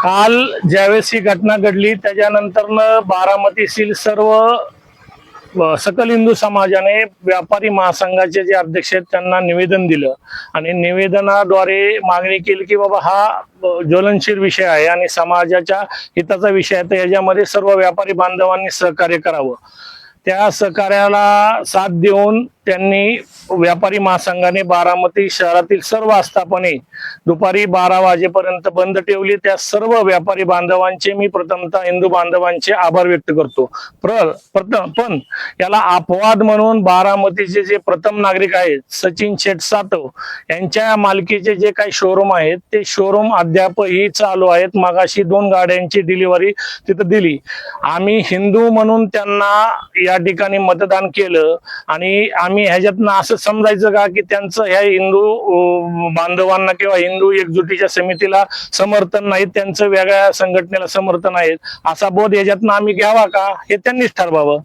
काल ज्यावेळेस ही घटना घडली त्याच्यानंतर बारामतीतील सर्व सकल हिंदू समाजाने व्यापारी महासंघाचे जे अध्यक्ष आहेत त्यांना निवेदन दिलं आणि निवेदनाद्वारे मागणी केली की बाबा हा ज्वलनशील विषय आहे आणि समाजाच्या हिताचा विषय आहे, तर याच्यामध्ये सर्व व्यापारी बांधवांनी सहकार्य करावं। त्या सहकार्याला साथ देऊन त्यांनी व्यापारी महासंघाने बारामती शहरातील सर्व आस्थापने दुपारी 12 वाजेपर्यंत बंद ठेवली। त्या सर्व व्यापारी बांधवांचे मी प्रथमतः हिंदू बांधवांचे आभार व्यक्त करतो। पण याला अपवाद म्हणून बारामतीचे जे प्रथम नागरिक आहेत सचिन शेठ सातव यांच्या मालकीचे जे काही शोरूम आहेत ते शोरूम अद्यापही चालू आहेत। मगाशी 2 गाड्यांची डिलिव्हरी तिथे दिली। आम्ही हिंदू म्हणून त्यांना या ठिकाणी मतदान केलं आणि आम्ही ह्याच्यातनं असं समजायचं का की त्यांचं ह्या हिंदू बांधवांना किंवा हिंदू एकजुटीच्या समितीला समर्थन नाही, त्यांचं वेगळ्या संघटनेला समर्थन आहे असा बोध याच्यातनं आम्ही घ्यावा का हे त्यांनीच ठरवावं।